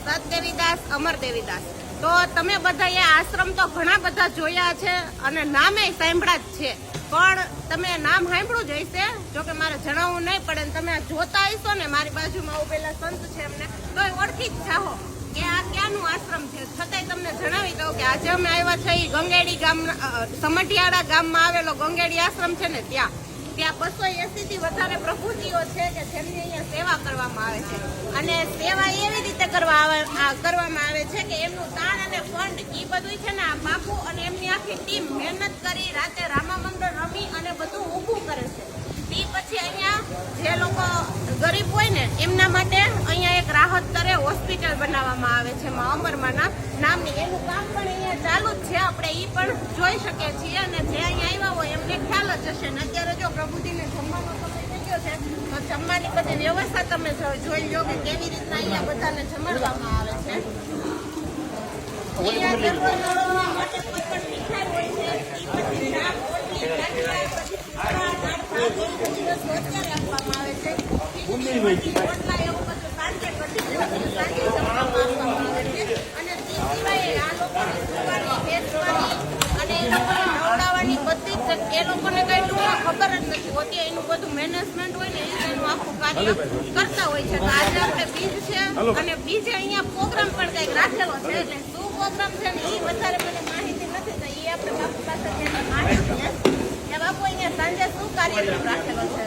સત દેવીદાસ, અમર દેવીદાસ. તો તમે બધાએ આશ્રમ તો ઘણા બધા જોયા છે અને નામે સાંભળ્યા જ છે, પણ તમે નામ સાંભળ્યું જ હશે. જો કે મારે જણાવવું નહીં પડે. તમે આ જોતા હશો ને, મારી બાજુમાં ઉભેલા સંત છે એમને તો ઓળખી જ જાઓ કે આ ક્યાંનું આશ્રમ છે. છતાંય તમને જણાવી દઉં કે આજે અમે આવ્યા છે એ ગંગેડી ગામ, સમઢિયાળા ગામમાં આવેલો ગંગેડી આશ્રમ છે ને, ત્યાં 280 થી વધારે પ્રભુજીઓ છે કે જેમની અહીંયા સેવા કરવામાં આવે છે. અને સેવા એવી રીતે કરવામાં આવે છે કે એમનું દાન અને ફંડ એ બધું છે ને આ બાપુ અને એમની આખી ટીમ મહેનત કરી રાતે રામા મંડળ રમી અને બધું ઊભું કરે છે. તે પછી અહીંયા જે લોકો ગરીબ હોય ને એમના માટે અહીંયા એક રાહત દરે હોસ્પિટલ બનાવવામાં આવે છે અમરમાના નામની. એનું કામ પણ અહીંયા ચાલુ જ છે, આપણે એ પણ જોઈ શકીએ છીએ. અને જે અહીંયા આવ્યા હોય એમને ખ્યાલ જ હશે ને. અત્યારે જો પ્રભુજીને જમવાનો સમય થઈ ગયો છે તો જમવાની બધી વ્યવસ્થા તમે જોઈ લો કે કેવી રીતના અહીંયા બધાને જમાડવામાં આવે છે. અહીંયા જમવા માટે કોઈ પણ મીઠાઈ હોય છે, પછી શાક, રોટલી, આપવામાં આવે છે. રોટલા એવું બધું સાંજે બધી સાંજે જમવામાં આવે છે. અને તે સિવાય આ લોકોને સુવાની, બેસવાની અને એ લોકોને નવડાવવાની બધી જ એ લોકોને કઈ ટૂંકમાં ખબર જ નથી હોતી. એનું બધું મેનેજમેન્ટ હોય ને એ એનું આખું કાર્ય કરતા હોય છે. તો આજે આપણે બીજ છે અને બીજે અહીંયા પ્રોગ્રામ પણ કંઈક રાખેલો છે. એટલે શું પ્રોગ્રામ છે ને એ વધારે મને માહિતી નથી, તો એ આપણે બાપુ પાસે માહિતી છે. બાપુ અહીંયા સાંજે શું કાર્યક્રમ રાખેલો છે?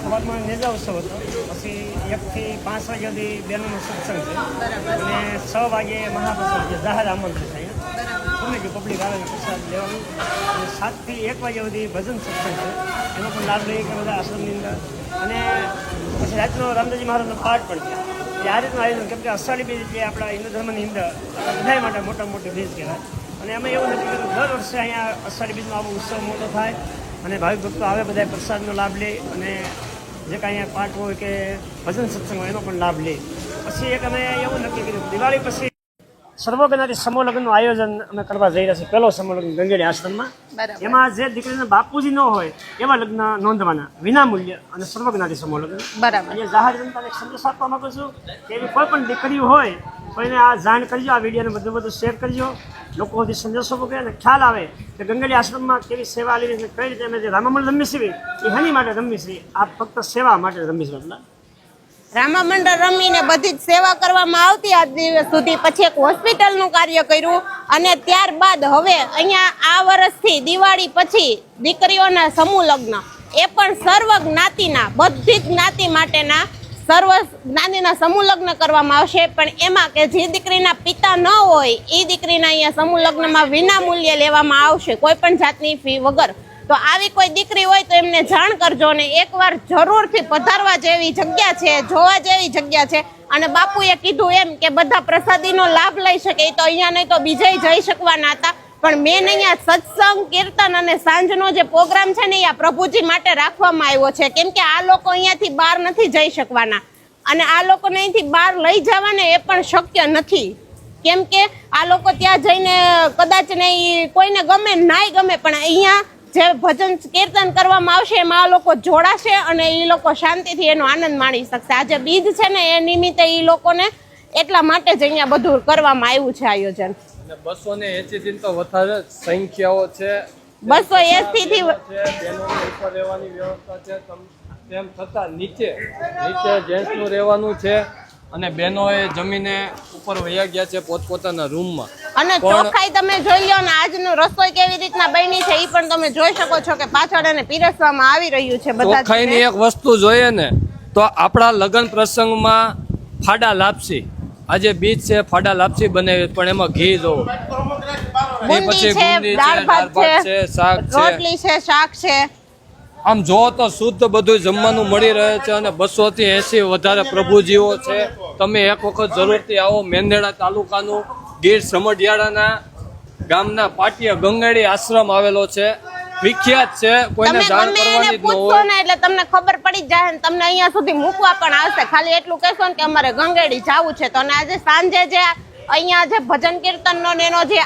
સવારમાં નેજા ઉત્સવ હતો, પછી 1 થી 5 વાગ્યા સુધી બહેનોનો સત્સંગ છે અને 6 વાગે મહાપ્રસાદ છે, જાહેર આમંત્રણ છે. અહીંયા પબ્લિક આવે પ્રસાદ લેવાનું. અને 7 થી 1 વાગ્યા સુધી ભજન સત્સંગ છે, એનો પણ લાભ લઈ કે બધા આશ્રમની અંદર. અને પછી રાતનો રામદાસજી મહારાજનો પાઠ પણ છે. આ રીતનું આયોજન, કેમ કે અષાઢી બીજ એટલે આપણા હિન્દુ ધર્મની અંદર બધા માટે મોટા મોટી બીજ કહેવાય. અને એમાં એવું નથી કે દર વર્ષે અહીંયા અષાઢી બીજનો આવો ઉત્સવ મોટો થાય અને ભાવિક ભક્તો આવે, બધા પ્રસાદનો લાભ લે અને જે કાંઈ અહીંયા પાઠ હોય કે ભજન સત્સંગ હોય એનો પણ લાભ લે. પછી એક અમે એવું નક્કી કર્યું, દિવાળી પછી સર્વજ્ઞાથી સમૂહ લગ્નનું આયોજન અમે કરવા જઈ રહ્યા છીએ. પહેલો સમૂહ લગ્ન ગંગેડી આશ્રમમાં. એમાં જે દીકરીના બાપુજી ન હોય એવા લગ્ન નોંધવાના વિના મૂલ્ય અને સર્વજ્ઞાથી સમૂહ લગ્ન. બરાબર. અહીંયા જાહેર જનતાને એક સંદેશ આપવા માંગુ છું કે એવી કોઈ પણ દીકરીઓ હોય તો એને આ જાણ કરજો, આ વિડીયોને બધું શેર કરજો. લોકો સુધી સંદેશો મૂકે અને ખ્યાલ આવે કે ગંગેડી આશ્રમમાં કેવી સેવા લેવી છે, કઈ રીતે અમે જે રામામંડળ રમી છીએ એ હની માટે રમી છીએ, આ ફક્ત સેવા માટે રમી છે. રામા મંડળ રમીને બધી જ સેવા કરવામાં આવતી આજ દિવસ સુધી. પછી એક હોસ્પિટલનું કાર્ય કર્યું અને ત્યારબાદ હવે અહીંયા આ વર્ષથી દિવાળી પછી દીકરીઓના સમૂહ લગ્ન એ પણ સર્વ જ્ઞાતિના, બધી જ જ્ઞાતિ માટેના સર્વ જ્ઞાતિના સમૂહ લગ્ન કરવામાં આવશે. પણ એમાં કે જે દીકરીના પિતા ન હોય એ દીકરીના અહીંયા સમૂહ લગ્નમાં વિના મૂલ્યે લેવામાં આવશે, કોઈ પણ જાતની ફી વગર. તો આવી કોઈ દીકરી હોય તો એમને જાણ કરજો ને એકવાર જરૂરથી પધારવા જેવી જગ્યા છે, જોવા જેવી જગ્યા છે. અને બાપુએ કીધું એમ કે બધા પ્રસાદીનો લાભ લઈ શકે, તો અહીંયા નહીં તો બીજે જઈ શકવાના હતા. પણ મેન અહીંયા સત્સંગ, કીર્તન અને સાંજનો જે પ્રોગ્રામ છે ને એ પ્રભુજી માટે રાખવામાં આવ્યો છે. કેમ કે આ લોકો અહીંયાથી બહાર નથી જઈ શકવાના અને આ લોકોને અહીંથી બહાર લઈ જવાને એ પણ શક્ય નથી. કેમ કે આ લોકો ત્યાં જઈને કદાચ નહીં કોઈને ગમે નાય ગમે, પણ અહીંયા જે ભજન કીર્તન કરવામાં આવશે એમાં આ લોકો જોડાશે અને એ લોકો શાંતિથી એનો આનંદ માણી શકશે. આજે બીજ છે ને એ નિમિત્તે એ લોકોને એટલા માટે જ અહીંયા બધું કરવામાં આવ્યું છે આયોજન. 280 થી તો વધારે સંખ્યાઓ છે, 280 થી ઉપર રહેવાની વ્યવસ્થા છે. તેમ છતાં નીચે જેન્ટ્સનું રહેવાનું છે અને બહેનોએ જમીને ઉપર વયા ગયા છે પોતપોતાના રૂમમાં. અને ચોખ્ખાઈ તમે જોઈ લો ને આજનું રસોઈ કેવી રીતના બની છે એ પણ તમે જોઈ શકો છો કે પાછળ એને પીરસવામાં આવી રહ્યું છે. બધા ચોખ્ખાઈની એક વસ્તુ જોઈએ ને તો આપણા લગ્ન પ્રસંગમાં ફાડા લાપસી, આજે બીજ છે ફાડા લાપસી બનાવી, પણ એમાં ઘી જોવો, બુંદી છે, દાળ ભાત છે, શાક છે, રોટલી છે, શાક છે. આમ જો તો શુદ્ધ બધું જમવાનું મળી રહે છે. અને 200 થી 80 વધારે પ્રભુજીઓ છે. તમે એક વખત જરૂરથી આવો. મેંદરડા તાલુકાનું ગીર સમઢિયાળાના ગામના પાટિયા ગંગેડી આશ્રમ આવેલો છે, વિખ્યાત છે. કોઈને જાણ કરવાની જ ન હોય ને એટલે તમને ખબર પડી જાય ને તમને અહીંયા સુધી મૂકવા પણ આવશે. ખાલી એટલું કહેશો ને કે અમારે ગંગેડી જવું છે. તો આજે સાંજે જે અહીંયા જે ભજન કીર્તનનો ને એનો જે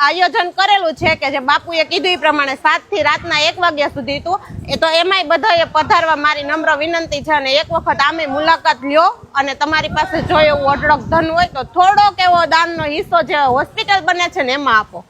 આયોજન કરેલું છે કે જે બાપુએ કીધું એ પ્રમાણે 7 થી રાતના 1 વાગ્યા સુધી હતું એ તો એમાંય બધાએ પધારવા મારી નમ્ર વિનંતી છે. અને એક વખત આમે મુલાકાત લ્યો અને તમારી પાસે જો એવું અઢળક ધન હોય તો થોડોક એવો દાનનો હિસ્સો જે હોસ્પિટલ બને છે ને એમાં આપો.